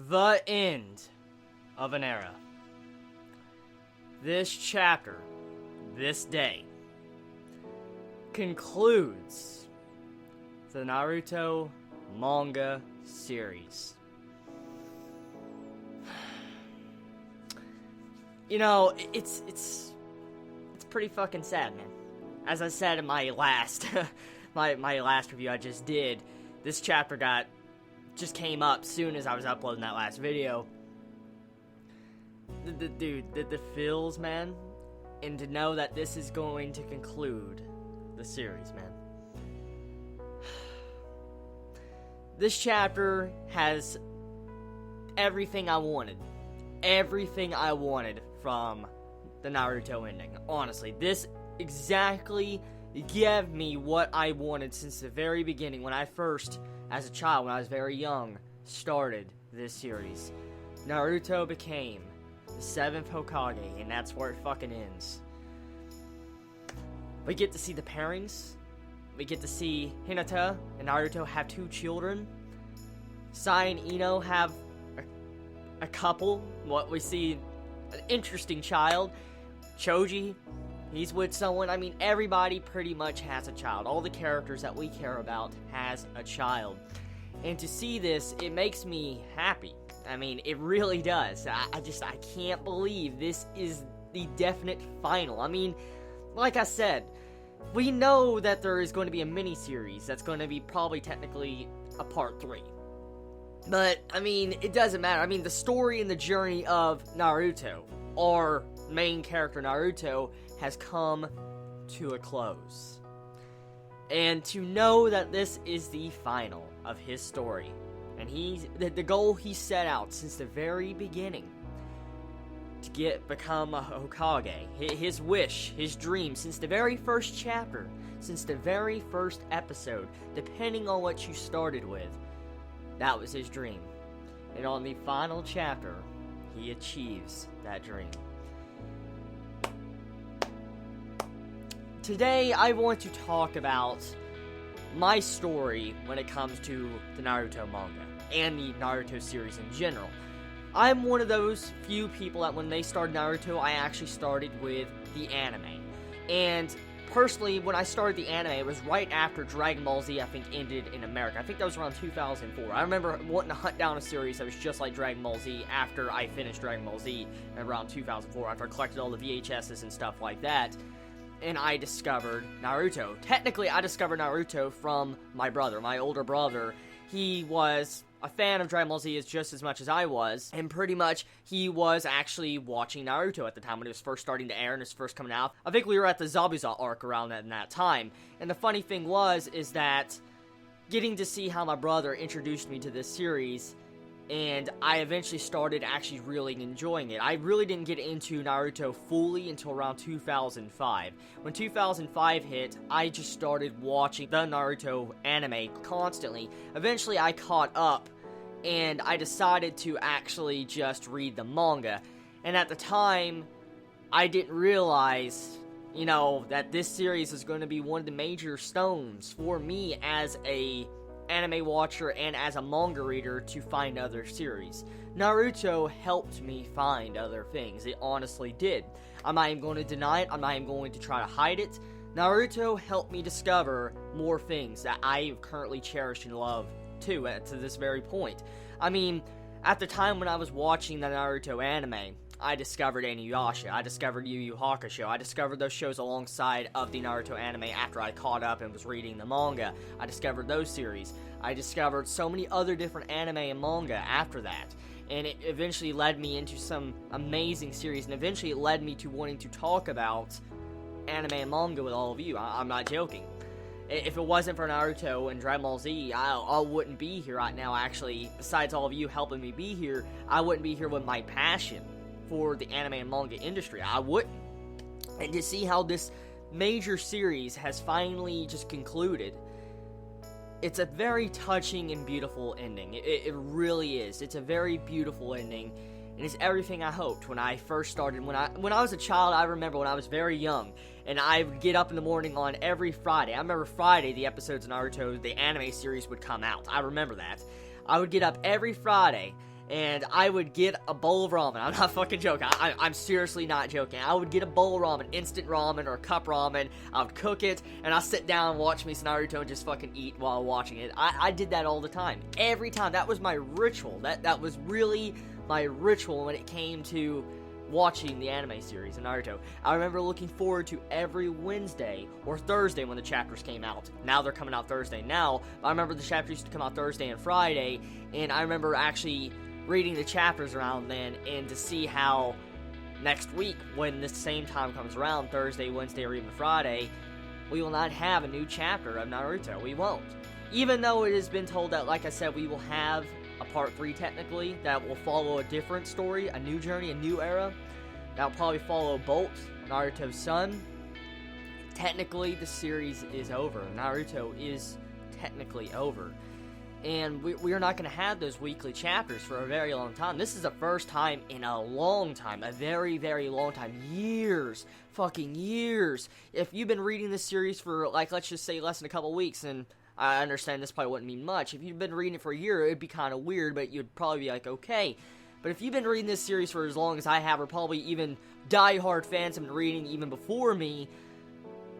The end of an era. This chapter, this day, concludes the Naruto manga series. You know, it's pretty fucking sad, man. As I said in my last my last review I just did, this chapter just came up soon as I was uploading that last video. The feels, man, and to know that this is going to conclude the series, man. This chapter has everything I wanted. Everything I wanted from the Naruto ending. Honestly, this exactly gave me what I wanted since the very beginning, when I first, as a child, when I was very young, started this series. Naruto became the 7th Hokage, and that's where it fucking ends. We get to see the pairings. We get to see Hinata and Naruto have 2 children. Sai and Ino have a couple. What we see, an interesting child. Choji, he's with someone. I mean, everybody pretty much has a child. All the characters that we care about has a child. And to see this, it makes me happy. I mean, it really does. I can't believe this is the definite final. I mean, like I said, we know that there is going to be a mini-series that's going to be probably technically a part 3. But, I mean, it doesn't matter. I mean, the story and the journey of Naruto, our main character Naruto, has come to a close. And to know that this is the final of his story, and the goal he set out since the very beginning, to become a Hokage, his wish, his dream, since the very first chapter, since the very first episode, depending on what you started with, that was his dream. And on the final chapter, he achieves that dream. Today, I want to talk about my story when it comes to the Naruto manga, and the Naruto series in general. I'm one of those few people that when they started Naruto, I actually started with the anime. And personally, when I started the anime, it was right after Dragon Ball Z, I think, ended in America. I think that was around 2004. I remember wanting to hunt down a series that was just like Dragon Ball Z after I finished Dragon Ball Z around 2004, after I collected all the VHSs and stuff like that. And I discovered Naruto. Technically, I discovered Naruto from my brother, my older brother. He was a fan of Dragon Ball Z just as much as I was, and pretty much he was actually watching Naruto at the time when it was first starting to air and it was first coming out. I think we were at the Zabuza arc around that time. And the funny thing is that getting to see how my brother introduced me to this series, and I eventually started actually really enjoying it. I really didn't get into Naruto fully until around 2005. When 2005 hit, I just started watching the Naruto anime constantly. Eventually, I caught up, and I decided to actually just read the manga. And at the time, I didn't realize, that this series is going to be one of the major stones for me as a anime watcher and as a manga reader to find other series. Naruto helped me find other things. It honestly did. I'm not even going to deny it. I'm not even going to try to hide it. Naruto helped me discover more things that I currently cherish and love too, to this very point. I mean, at the time when I was watching the Naruto anime, I discovered Inuyasha, I discovered Yu Yu Hakusho, I discovered those shows alongside of the Naruto anime after I caught up and was reading the manga. I discovered those series. I discovered so many other different anime and manga after that. And it eventually led me into some amazing series, and eventually it led me to wanting to talk about anime and manga with all of you. I'm not joking. If it wasn't for Naruto and Dragon Ball Z, I wouldn't be here right now, actually. Besides all of you helping me be here, I wouldn't be here with my passion for the anime and manga industry. I wouldn't. And to see how this major series has finally just concluded, it's a very touching and beautiful ending. It really is. It's a very beautiful ending, and it's everything I hoped when I first started. When I was a child, I remember when I was very young, and I would get up in the morning on every Friday. I remember Friday, the episodes of Naruto, the anime series, would come out. I remember that. I would get up every Friday, and I would get a bowl of ramen. I'm not fucking joking. I'm seriously not joking. I would get a bowl of ramen, instant ramen or cup ramen. I would cook it, and I'd sit down and watch me some Naruto and just fucking eat while watching it. I did that all the time. Every time. That was my ritual. That was really my ritual when it came to watching the anime series of Naruto. I remember looking forward to every Wednesday or Thursday when the chapters came out. Now they're coming out Thursday now. I remember the chapters used to come out Thursday and Friday, and I remember actually reading the chapters around then, and to see how next week, when the same time comes around, Thursday, Wednesday, or even Friday, we will not have a new chapter of Naruto. We won't. Even though it has been told that, like I said, we will have a part 3 technically, that will follow a different story, a new journey, a new era. That will probably follow Bolt, Naruto's son. Technically, the series is over. Naruto is technically over. And we are not going to have those weekly chapters for a very long time. This is the first time in a long time, a very, very long time, years, fucking years. If you've been reading this series for, like, let's just say less than a couple weeks, and I understand this probably wouldn't mean much. If you've been reading it for a year, it'd be kind of weird, but you'd probably be like, okay. But if you've been reading this series for as long as I have, or probably even die-hard fans have been reading even before me,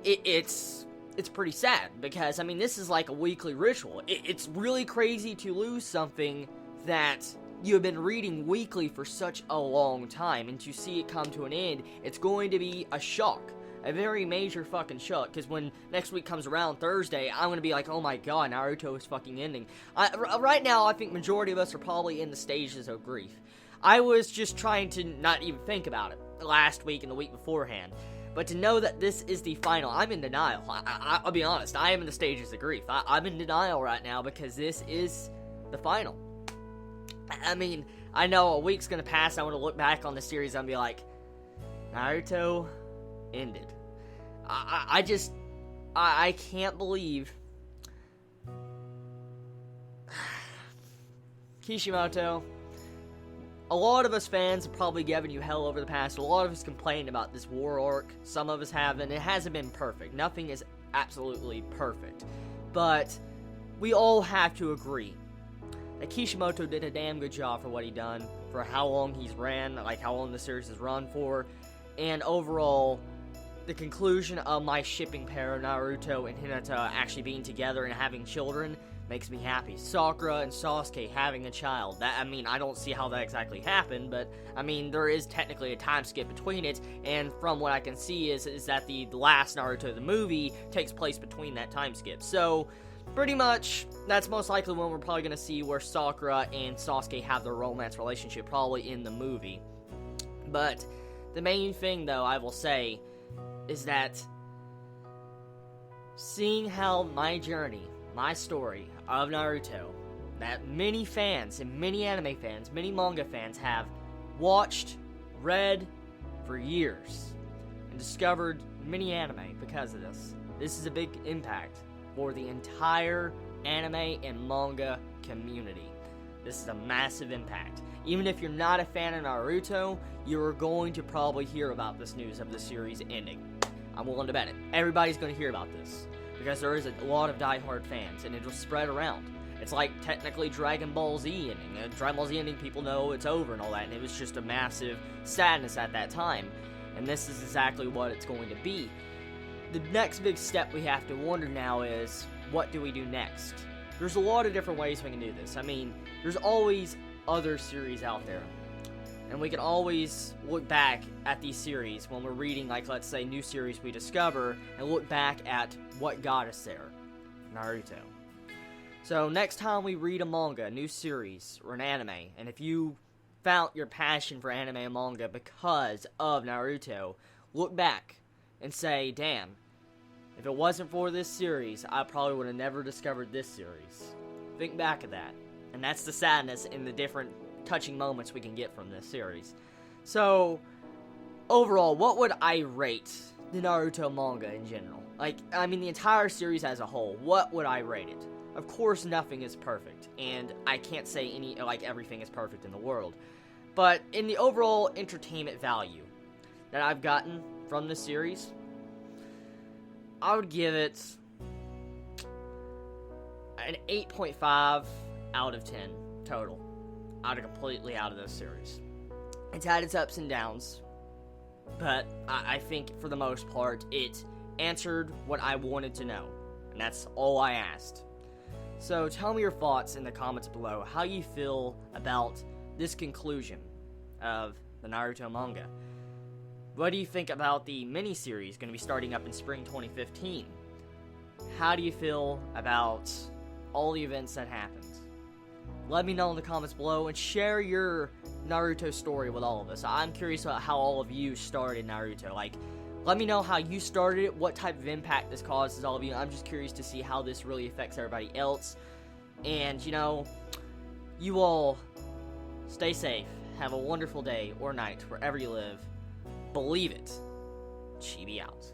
it's pretty sad, because, I mean, this is like a weekly ritual. It's really crazy to lose something that you have been reading weekly for such a long time, and to see it come to an end, it's going to be a shock. A very major fucking shock, because when next week comes around, Thursday, I'm going to be like, oh my god, Naruto is fucking ending. Right now, I think majority of us are probably in the stages of grief. I was just trying to not even think about it last week and the week beforehand. But to know that this is the final, I'm in denial. I'll be honest, I am in the stages of grief. I'm in denial right now because this is the final. I mean, I know a week's gonna pass, I want to look back on the series and be like, Naruto ended. I can't believe Kishimoto. A lot of us fans have probably given you hell over the past. A lot of us complained about this war arc. Some of us haven't. It hasn't been perfect. Nothing is absolutely perfect. But we all have to agree that Kishimoto did a damn good job for what he done, for how long he's ran, like how long the series has run for, and overall, the conclusion of my shipping pair, Naruto and Hinata, actually being together and having children makes me happy. Sakura and Sasuke having a child. That, I mean, I don't see how that exactly happened, but, I mean, there is technically a time skip between it, and from what I can see is that the last Naruto, the movie, takes place between that time skip. So, pretty much, that's most likely when we're probably going to see where Sakura and Sasuke have their romance relationship, probably in the movie. But, the main thing, though, I will say, is that seeing how my journey, my story of Naruto, that many fans and many anime fans, many manga fans have watched, read for years, and discovered many anime because of this. This is a big impact for the entire anime and manga community. This is a massive impact. Even if you're not a fan of Naruto, you're going to probably hear about this news of the series ending. I'm willing to bet it. Everybody's going to hear about this, because there is a lot of die-hard fans, and it'll spread around. It's like, technically, Dragon Ball Z ending. Dragon Ball Z ending, people know it's over and all that, and it was just a massive sadness at that time. And this is exactly what it's going to be. The next big step we have to wonder now is, what do we do next? There's a lot of different ways we can do this. I mean, there's always other series out there. And we can always look back at these series when we're reading, like, let's say, new series we discover, and look back at what got us there. Naruto. So, next time we read a manga, a new series, or an anime, and if you found your passion for anime and manga because of Naruto, look back and say, damn, if it wasn't for this series, I probably would have never discovered this series. Think back at that. And that's the sadness in the different touching moments we can get from this series. So, overall, what would I rate the Naruto manga in general? Like, I mean, the entire series as a whole, what would I rate it? Of course, nothing is perfect, and I can't say everything is perfect in the world. But in the overall entertainment value that I've gotten from the series, I would give it an 8.5 out of 10 total. completely out of this series. It's had its ups and downs, but I think for the most part, it answered what I wanted to know, and that's all I asked. So tell me your thoughts in the comments below, how you feel about this conclusion of the Naruto manga. What do you think about the miniseries going to be starting up in spring 2015? How do you feel about all the events that happened? Let me know in the comments below, and share your Naruto story with all of us. I'm curious about how all of you started Naruto. Like, let me know how you started it, what type of impact this causes all of you. I'm just curious to see how this really affects everybody else. And, you know, you all stay safe. Have a wonderful day or night wherever you live. Believe it. Chibi out.